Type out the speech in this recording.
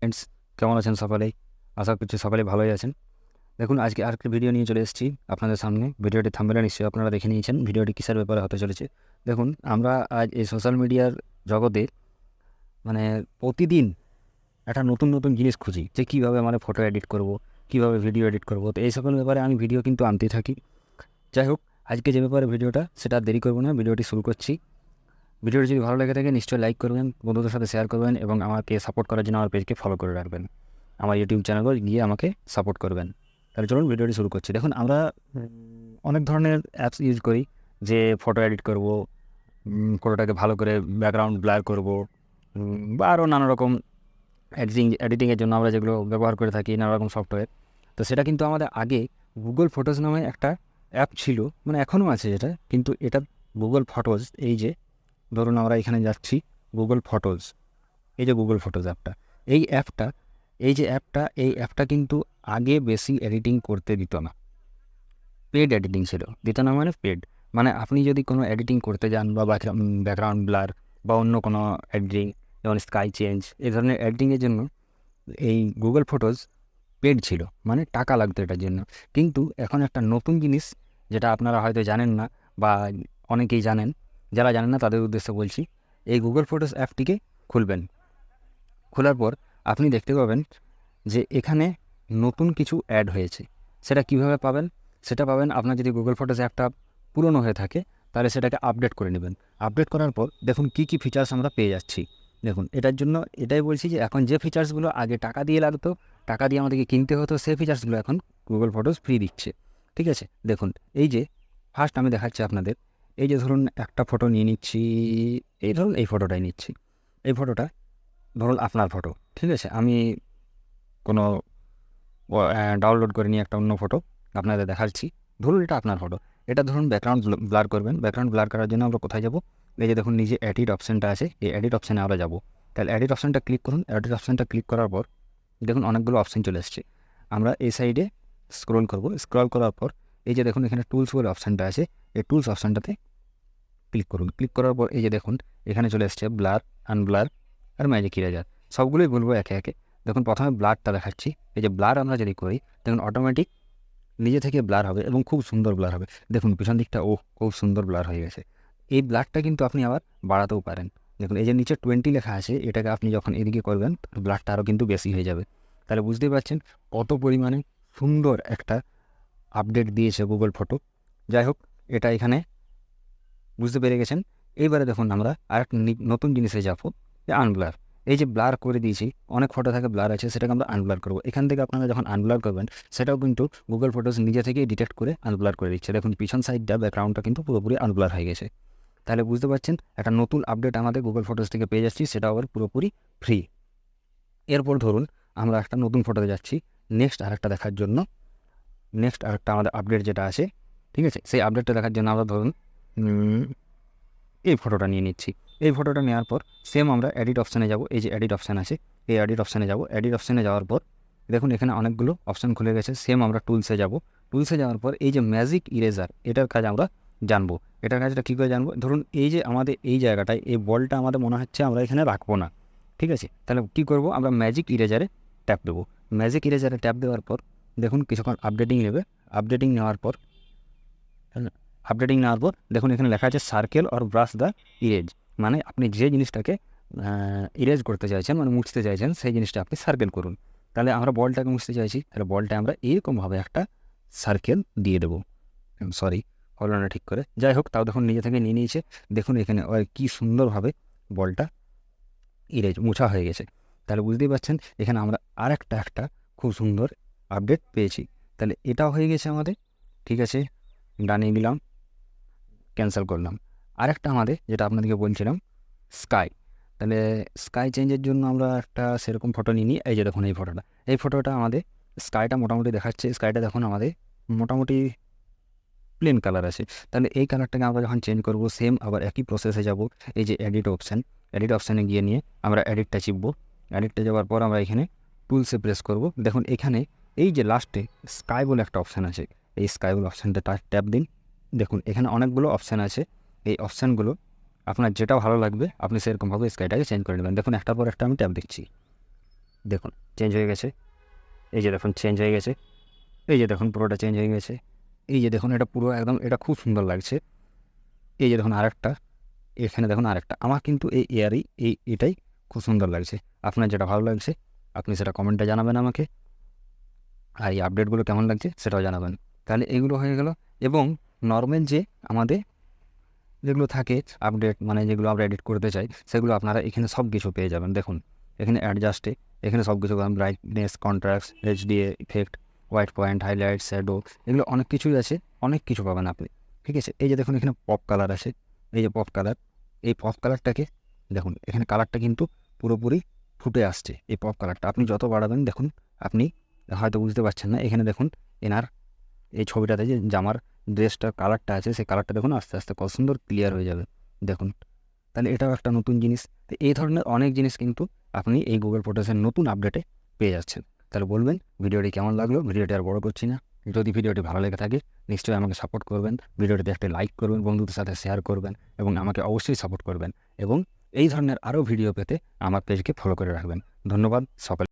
Friends, কেমন আছেন সকলেই? আশা করছি সকলেই ভালোই আছেন। দেখুন, আজকে আরেকটা ভিডিও নিয়ে চলে এসেছি আপনাদের সামনে। ভিডিওটি থাম্বনেলে নিশ্চয়ই আপনারা দেখে নিয়েছেন ভিডিওটি কিসের ব্যাপারে হতে চলেছে। দেখুন, আমরা আজ এই সোশ্যাল মিডিয়ার জগতে মানে প্রতিদিন একটা নতুন নতুন জিনিস খুঁজি যে কীভাবে আমরা ফটো এডিট করব, কীভাবে ভিডিও এডিট করব। তো এই সকল ব্যাপারে আমি ভিডিও কিন্তু আনতেই থাকি। যাই হোক, আজকে যে ব্যাপারে ভিডিওটা সেটা আর দেরি করবো না, ভিডিওটি শুরু করছি। ভিডিওটি যদি ভালো লেগে থাকে নিশ্চয়ই লাইক করবেন, বন্ধুদের সাথে শেয়ার করবেন এবং আমাকে সাপোর্ট করার জন্য আমার পেজকে ফলো করে রাখবেন। আমার ইউটিউব চ্যানেলও গিয়ে আমাকে সাপোর্ট করবেন। তাহলে চলুন ভিডিওটি শুরু করছি। দেখুন, আমরা অনেক ধরনের অ্যাপস ইউজ করি যে ফটো এডিট করব, ফটোটাকে ভালো করে ব্যাকগ্রাউন্ড ব্লার করব, বা আরও নানা রকম এডিটিংয়ের জন্য আমরা যেগুলো ব্যবহার করে থাকি, নানা রকম সফটওয়্যার। তো সেটা কিন্তু আমাদের আগে গুগল ফটোজ নামে একটা অ্যাপ ছিল, মানে এখনও আছে যেটা, কিন্তু এটা গুগল ফটোজ। এই যে ধরুন আমরা এখানে যাচ্ছি গুগল ফটোজ, এই যে গুগল ফটোজ অ্যাপটা, এই অ্যাপটা এই অ্যাপটা কিন্তু আগে বেশি এডিটিং করতে দিত না। পেড এডিটিং ছিল, দিত না মানে পেড। মানে আপনি যদি কোনো এডিটিং করতে যান বা ব্যাকগ্রাউন্ড ব্লার বা অন্য কোনো এডিটিং, যেমন স্কাই চেঞ্জ, এই ধরনের এডিটিংয়ের জন্য এই গুগল ফটোজ পেড ছিল, মানে টাকা লাগতো এটার জন্য। কিন্তু এখন একটা নতুন জিনিস, যেটা আপনারা হয়তো জানেন না বা অনেকেই জানেন, যারা জানেন না তাদের উদ্দেশ্যে বলছি। এই গুগল ফটোস অ্যাপটিকে খুলবেন। খোলার পর আপনি দেখতে পাবেন যে এখানে নতুন কিছু অ্যাড হয়েছে। সেটা কিভাবে পাবেন? সেটা পাবেন, আপনার যদি গুগল ফটোস অ্যাপটা পুরনো হয়ে থাকে তাহলে সেটাকে আপডেট করে নেবেন। আপডেট করার পর দেখুন কী কী ফিচার্স আমরা পেয়ে যাচ্ছি। দেখুন, এটার জন্য এটাই বলছি যে এখন যে ফিচার্সগুলো আগে টাকা দিয়ে লাগতো, টাকা দিয়ে আমাদেরকে কিনতে হতো, সেই ফিচার্সগুলো এখন গুগল ফটোস ফ্রি দিচ্ছে। ঠিক আছে, দেখুন এই যে ফার্স্ট আমি দেখাচ্ছি আপনাদের। এই যে ধরুন একটা ফটো নিয়ে নিচ্ছি, এই ধরুন এই ফটোটাই নিচ্ছি। এই ফটোটা ধরুন আপনার ফটো, ঠিক আছে। আমি কোনো ডাউনলোড করে নিয়ে একটা অন্য ফটো আপনাদের দেখাচ্ছি। ধরুন এটা আপনার ফটো, এটা ধরুন ব্যাকগ্রাউন্ড ব্লার করবেন। ব্যাকগ্রাউন্ড ব্লার করার জন্য আমরা কোথায় যাব? এই যে দেখুন নিচে এডিট অপশানটা আছে, এই এডিট অপশানে আমরা যাব। তাহলে এডিট অপশানটা ক্লিক করুন। এডিট অপশানটা ক্লিক করার পর দেখুন অনেকগুলো অপশান চলে এসছে। আমরা এই সাইডে স্ক্রল করব। স্ক্রল করার পর এই যে দেখুন এখানে টুলস বলে অপশানটা আছে, এই টুলস অপশানটাতে ক্লিক করুন। ক্লিক করার পর এই যে দেখুন এখানে চলে এসছে ব্লার, আনব্লার আর ম্যাজিক ইরেজার। সবগুলোই বলবো একে একে। দেখুন প্রথমে ব্লারটা দেখাচ্ছি। এই যে ব্লার আমরা যদি করি, দেখুন অটোমেটিক নিজে থেকে ব্লার হবে এবং খুব সুন্দর ব্লার হবে। দেখুন পিছন দিকটা খুব সুন্দর ব্লার হয়ে গেছে। এই ব্লারটা কিন্তু আপনি আবার বাড়াতেও পারেন। দেখুন এই যে নিচে 20 লেখা আছে, এটাকে আপনি যখন এদিকে করবেন ব্লারটা আরও কিন্তু বেশি হয়ে যাবে। তাহলে বুঝতেই পারছেন কত পরিমাণে সুন্দর একটা আপডেট দিয়েছে গুগল ফটো। যাই হোক, এটা এখানে বুঝতে পেরে গেছেন। এইবারে দেখুন আমরা আরেকটা নতুন জিনিসে যাবো, যে আনব্লার। এই যে ব্লার করে দিয়েছি, অনেক ফটো থাকে ব্লার আছে, সেটাকে আমরা আনব্লার করবো। এখান থেকে আপনারা যখন আনব্লার করবেন সেটাও কিন্তু গুগল ফটোস নিজে থেকেই ডিটেক্ট করে আনব্লার করে দিচ্ছে। দেখুন পিছন সাইডটা, ব্যাকগ্রাউন্ডটা কিন্তু পুরোপুরি আনব্লার হয়ে গেছে। তাহলে বুঝতে পারছেন একটা নতুন আপডেট আমাদের গুগল ফটোস থেকে পেয়ে যাচ্ছি, সেটা আবার পুরোপুরি ফ্রি। এরপর ধরুন আমরা একটা নতুন ফটোতে যাচ্ছি নেক্সট আরেকটা দেখার জন্য। নেক্সট আরেকটা আমাদের আপডেট যেটা আছে, ঠিক আছে, সেই আপডেটটা দেখার জন্য আমরা ধরুন এই ফটোটা নিয়ে নিচ্ছি। এই ফটোটা নেওয়ার পর সেম আমরা এডিট অপশানে যাব। এই যে এডিট অপশান আছে, এই এডিট অপশানে যাব। এডিট অপশানে যাওয়ার পর দেখুন এখানে অনেকগুলো অপশান খুলে গেছে। সেম আমরা টুলসে যাব। টুলসে যাওয়ার পর এই যে ম্যাজিক ইরেজার, এটার কাজ আমরা জানবো। এটার কাজটা কী করে জানবো? ধরুন এই যে আমাদের এই জায়গাটায় এই বলটা আমাদের মনে হচ্ছে আমরা এখানে রাখবো না, ঠিক আছে। তাহলে কী করব? আমরা ম্যাজিক ইরেজারে ট্যাপ দেবো। ম্যাজিক ইরেজারে ট্যাপ দেওয়ার পর দেখুন কিছুক্ষণ আপডেটিং নেবে। আপডেটিং নেওয়ার পর দেখুন এখানে লেখা আছে circle or brush the erase. মানে আপনি যে জিনিসটাকে ইরেজ করতে চাইছেন, মানে মুছতে চাইছেন, সেই জিনিসটা আপনি সার্কেল করুন। তাহলে আমরা বলটাকে মুছতে চাইছি, তাহলে বলটা আমরা এইরকমভাবে একটা সার্কেল দিয়ে দেবো। সরি, হলো না ঠিক করে। যাই হোক, তাও দেখুন নিজে থেকে নিয়ে নিয়েছে। দেখুন এখানে কী সুন্দরভাবে বলটা মুছা হয়ে গেছে। তাহলে বুঝতেই পারছেন এখানে আমরা একটা খুব সুন্দর আপডেট পেয়েছি। তাহলে এটাও হয়ে গেছে আমাদের, ঠিক আছে, ডানিয়ে দিলাম, ক্যান্সেল করলাম। আরেকটা আমাদের যেটা আপনাদেরকে বলছিলাম, স্কাই। তাহলে স্কাই চেঞ্জের জন্য আমরা একটা সেরকম ফটো নিয়ে নিই। এই যে দেখুন এই ফটোটা আমাদের স্কাইটা মোটামুটি দেখাচ্ছে। স্কাইটা দেখুন আমাদের মোটামুটি প্লেন কালার আছে। তাহলে এই কালারটাকে আমরা যখন চেঞ্জ করব, সেম আবার একই প্রসেসে যাব। এই যে এডিট অপশানে গিয়ে নিয়ে আমরা এডিটটা চিপবো। এডিটটা যাওয়ার পর আমরা এখানে টুলসে প্রেস করব। দেখুন এখানে এই যে লাস্টে স্কাই বলে একটা অপশান আছে, এই স্কাই বলে অপশানটা ট্যাপ দিন। দেখুন এখানে অনেকগুলো অপশান আছে। এই অপশানগুলো আপনার যেটা ভালো লাগবে আপনি সেরকমভাবে স্কাইটাকে চেঞ্জ করে নেবেন। দেখুন একটার পর একটা আমি ট্যাপ দিচ্ছি। দেখুন চেঞ্জ হয়ে গেছে, এই যে দেখুন চেঞ্জ হয়ে গেছে, এই যে দেখুন পুরোটা চেঞ্জ হয়ে গেছে, এই যে দেখুন এটা পুরো একদম এটা খুব সুন্দর লাগছে। এই যে দেখুন আরেকটা, এখানে দেখুন আরেকটা। আমার কিন্তু এটাই খুব সুন্দর লাগছে। আপনার যেটা ভালো লাগছে আপনি সেটা কমেন্টে জানাবেন আমাকে, আর এই আপডেটগুলো কেমন লাগছে সেটাও জানাবেন। তাহলে এগুলো হয়ে গেল। এবং নর্মাল যে আমাদের যেগুলো থাকে আপডেট, মানে যেগুলো আমরা এডিট করতে চাই সেগুলো আপনারা এখানে সব কিছু পেয়ে যাবেন। দেখুন এখানে অ্যাডজাস্টে এখানে সব কিছু পাবেন, brightness, contrast, HDA, effect, white point, highlight, shadow, এগুলো অনেক কিছুই আছে, অনেক কিছু পাবেন আপনি। ঠিক আছে, এই যে দেখুন এখানে পপ কালার আছে, এই যে পপ কালার, এই পপ কালারটাকে দেখুন এখানে কালারটা কিন্তু পুরোপুরি ফুটে আসছে। এই পপ কালারটা আপনি যত বাড়াবেন দেখুন, আপনি হয়তো বুঝতে পারছেন না, এখানে দেখুন এনার এই ছবিটাতে যে জামার ড্রেসটার কালারটা আছে সেই কালারটা দেখুন আস্তে আস্তে কত সুন্দর ক্লিয়ার হয়ে যাবে দেখুন। তাহলে এটাও একটা নতুন জিনিস। তো এই ধরনের অনেক জিনিস কিন্তু আপনি এই গুগল ফটোসের নতুন আপডেটে পেয়ে যাচ্ছেন। তাহলে বলবেন ভিডিওটি কেমন লাগলো। ভিডিওটি আর বড় করছি না, যদি ভিডিওটি ভালো লেগে থাকে নিশ্চয়ই আমাকে সাপোর্ট করবেন, ভিডিওটিতে একটা লাইক করবেন, বন্ধুদের সাথে শেয়ার করবেন এবং আমাকে অবশ্যই সাপোর্ট করবেন। এবং এই ধরনের আরও ভিডিও পেতে আমার পেজকে ফলো করে রাখবেন। ধন্যবাদ সকল।